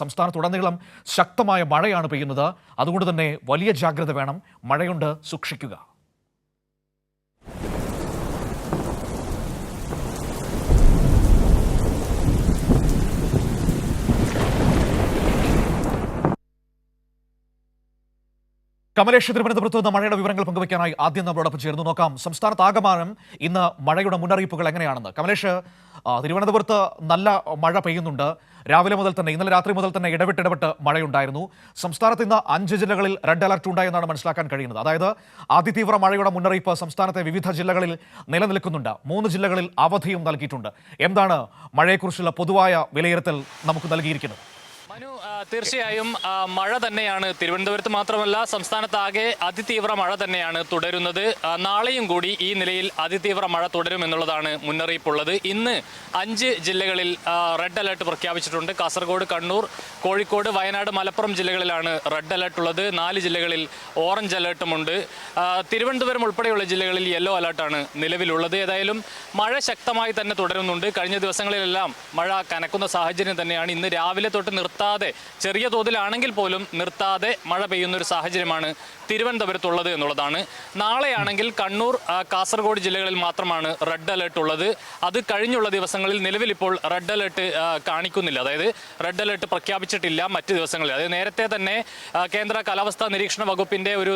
സംസ്ഥാനത്തുടനീളം ശക്തമായ മഴയാണ് പെയ്യുന്നത്. അതുകൊണ്ട് തന്നെ വലിയ ജാഗ്രത വേണം. മഴയുണ്ട്, സൂക്ഷിക്കുക. കമലേഷ് തിരുവനന്തപുരത്ത് നിന്ന് മഴയുടെ വിവരങ്ങൾ പങ്കുവയ്ക്കാനായി ആദ്യം നമ്മളോടൊപ്പം ചേർന്ന് നോക്കാം. സംസ്ഥാനത്താകമാനം ഇന്ന് മഴയുടെ മുന്നറിയിപ്പുകൾ എങ്ങനെയാണെന്ന്. കമലേഷ്, തിരുവനന്തപുരത്ത് നല്ല മഴ പെയ്യുന്നുണ്ട്. രാവിലെ മുതൽ തന്നെ, ഇന്നലെ രാത്രി മുതൽ തന്നെ ഇടവിട്ട് മഴയുണ്ടായിരുന്നു. സംസ്ഥാനത്ത് ഇന്ന് 5 ജില്ലകളിൽ റെഡ് അലർട്ട് ഉണ്ടായെന്നാണ് മനസ്സിലാക്കാൻ കഴിയുന്നത്. അതായത് അതിതീവ്ര മഴയുടെ മുന്നറിയിപ്പ് സംസ്ഥാനത്തെ വിവിധ ജില്ലകളിൽ നിലനിൽക്കുന്നുണ്ട്. 3 ജില്ലകളിൽ അവധിയും നൽകിയിട്ടുണ്ട്. എന്താണ് മഴയെക്കുറിച്ചുള്ള പൊതുവായ വിലയിരുത്തൽ നമുക്ക് നൽകിയിരിക്കുന്നത്? മനു, തീർച്ചയായും മഴ തന്നെയാണ് തിരുവനന്തപുരത്ത് മാത്രമല്ല സംസ്ഥാനത്താകെ അതിതീവ്ര മഴ തന്നെയാണ് തുടരുന്നത്. നാളെയും കൂടി ഈ നിലയിൽ അതിതീവ്ര മഴ തുടരുമെന്നുള്ളതാണ് മുന്നറിയിപ്പുള്ളത്. ഇന്ന് 5 ജില്ലകളിൽ റെഡ് അലർട്ട് പ്രഖ്യാപിച്ചിട്ടുണ്ട്. കാസർഗോഡ്, കണ്ണൂർ, കോഴിക്കോട്, വയനാട്, മലപ്പുറം ജില്ലകളിലാണ് റെഡ് അലർട്ട് ഉള്ളത്. 4 ജില്ലകളിൽ ഓറഞ്ച് അലർട്ടുമുണ്ട്. തിരുവനന്തപുരം ഉൾപ്പെടെയുള്ള ജില്ലകളിൽ യെല്ലോ അലർട്ടാണ് നിലവിലുള്ളത്. ഏതായാലും മഴ ശക്തമായി തന്നെ തുടരുന്നുണ്ട്. കഴിഞ്ഞ ദിവസങ്ങളിലെല്ലാം മഴ കനക്കുന്ന സാഹചര്യം തന്നെയാണ്. ഇന്ന് രാവിലെ തൊട്ട് നിർത്താതെ, ചെറിയ തോതിലാണെങ്കിൽ പോലും നിർത്താതെ മഴ പെയ്യുന്ന ഒരു സാഹചര്യമാണ് തിരുവനന്തപുരത്തുള്ളത് എന്നുള്ളതാണ്. നാളെയാണെങ്കിൽ കണ്ണൂർ, കാസർഗോഡ് ജില്ലകളിൽ മാത്രമാണ് റെഡ് അലർട്ട് ഉള്ളത്. അത് കഴിഞ്ഞുള്ള ദിവസങ്ങളിൽ നിലവിൽ ഇപ്പോൾ റെഡ് അലർട്ട് കാണിക്കുന്നില്ല. അതായത് റെഡ് അലർട്ട് പ്രഖ്യാപിച്ചിട്ടില്ല മറ്റ് ദിവസങ്ങളിൽ. അതായത് നേരത്തെ തന്നെ കേന്ദ്ര കാലാവസ്ഥാ നിരീക്ഷണ വകുപ്പിന്റെ ഒരു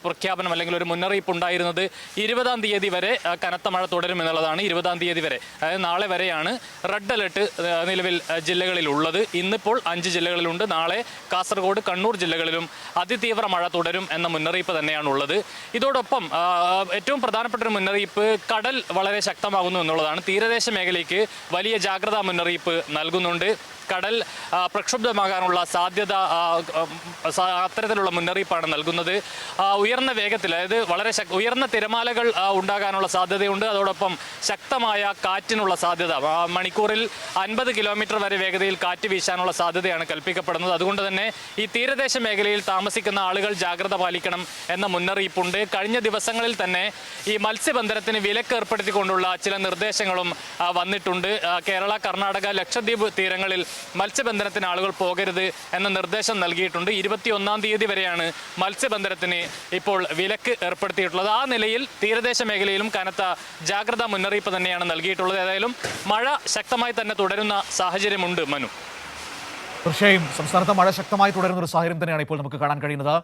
പ്രഖ്യാപനം അല്ലെങ്കിൽ ഒരു മുന്നറിയിപ്പ് ഉണ്ടായിരുന്നത് 20-ാം തീയതി വരെ കനത്ത മഴ തുടരും എന്നുള്ളതാണ്. 20-ാം തീയതി വരെ, അതായത് നാളെ വരെയാണ് റെഡ് അലർട്ട് നിലവിൽ ജില്ലകളിൽ ഉള്ളത്. ഇന്നിപ്പോൾ 5 ജില്ലകളിലുണ്ട്. നാളെ കാസർഗോഡ്, കണ്ണൂർ ജില്ലകളിലും അതിതീവ്ര മഴ തുടരും എന്ന മുന്നറിയിപ്പ് തന്നെയാണ് ഉള്ളത്. ഇതോടൊപ്പം ഏറ്റവും പ്രധാനപ്പെട്ട ഒരു മുന്നറിയിപ്പ് കടൽ വളരെ ശക്തമാകുന്നു എന്നുള്ളതാണ്. തീരദേശ മേഖലയ്ക്ക് വലിയ ജാഗ്രതാ മുന്നറിയിപ്പ് നൽകുന്നുണ്ട്. കടൽ പ്രക്ഷുബ്ധമാകാനുള്ള സാധ്യത, അത്തരത്തിലുള്ള മുന്നറിയിപ്പാണ് നൽകുന്നത്. ഉയർന്ന വേഗത്തിൽ, അതായത് വളരെ ഉയർന്ന തിരമാലകൾ ഉണ്ടാകാനുള്ള സാധ്യതയുണ്ട്. അതോടൊപ്പം ശക്തമായ കാറ്റിനുള്ള സാധ്യത, മണിക്കൂറിൽ 50 കിലോമീറ്റർ വരെ വേഗതയിൽ കാറ്റ് വീശാനുള്ള സാധ്യതയാണ് കൽപ്പിക്കപ്പെടുന്നത്. അതുകൊണ്ട് തന്നെ ഈ തീരദേശ മേഖലയിൽ താമസിക്കുന്ന ആളുകൾ ജാഗ്രത പാലിക്കണം എന്ന മുന്നറിയിപ്പുണ്ട്. കഴിഞ്ഞ ദിവസങ്ങളിൽ തന്നെ ഈ മത്സ്യബന്ധനത്തിന് വിലക്ക് ഏർപ്പെടുത്തിക്കൊണ്ടുള്ള ചില നിർദ്ദേശങ്ങളും വന്നിട്ടുണ്ട്. കേരള, കർണാടക, ലക്ഷദ്വീപ് തീരങ്ങളിൽ മത്സ്യബന്ധനത്തിന് ആളുകൾ പോകരുത് എന്ന നിർദ്ദേശം നൽകിയിട്ടുണ്ട്. 21-ാം തീയതി വരെയാണ് മത്സ്യബന്ധനത്തിന് ഇപ്പോൾ വിലക്ക് ഏർപ്പെടുത്തിയിട്ടുള്ളത്. ആ നിലയിൽ തീരദേശ മേഖലയിലും കനത്ത ജാഗ്രതാ മുന്നറിയിപ്പ് തന്നെയാണ് നൽകിയിട്ടുള്ളത്. ഏതായാലും മഴ ശക്തമായി തന്നെ തുടരുന്ന സാഹചര്യമുണ്ട്. മനു, തീർച്ചയായും സംസ്ഥാനത്ത് മഴ ശക്തമായി തുടരുന്ന ഒരു സാഹചര്യം തന്നെയാണ് ഇപ്പോൾ നമുക്ക് കാണാൻ കഴിയുന്നത്.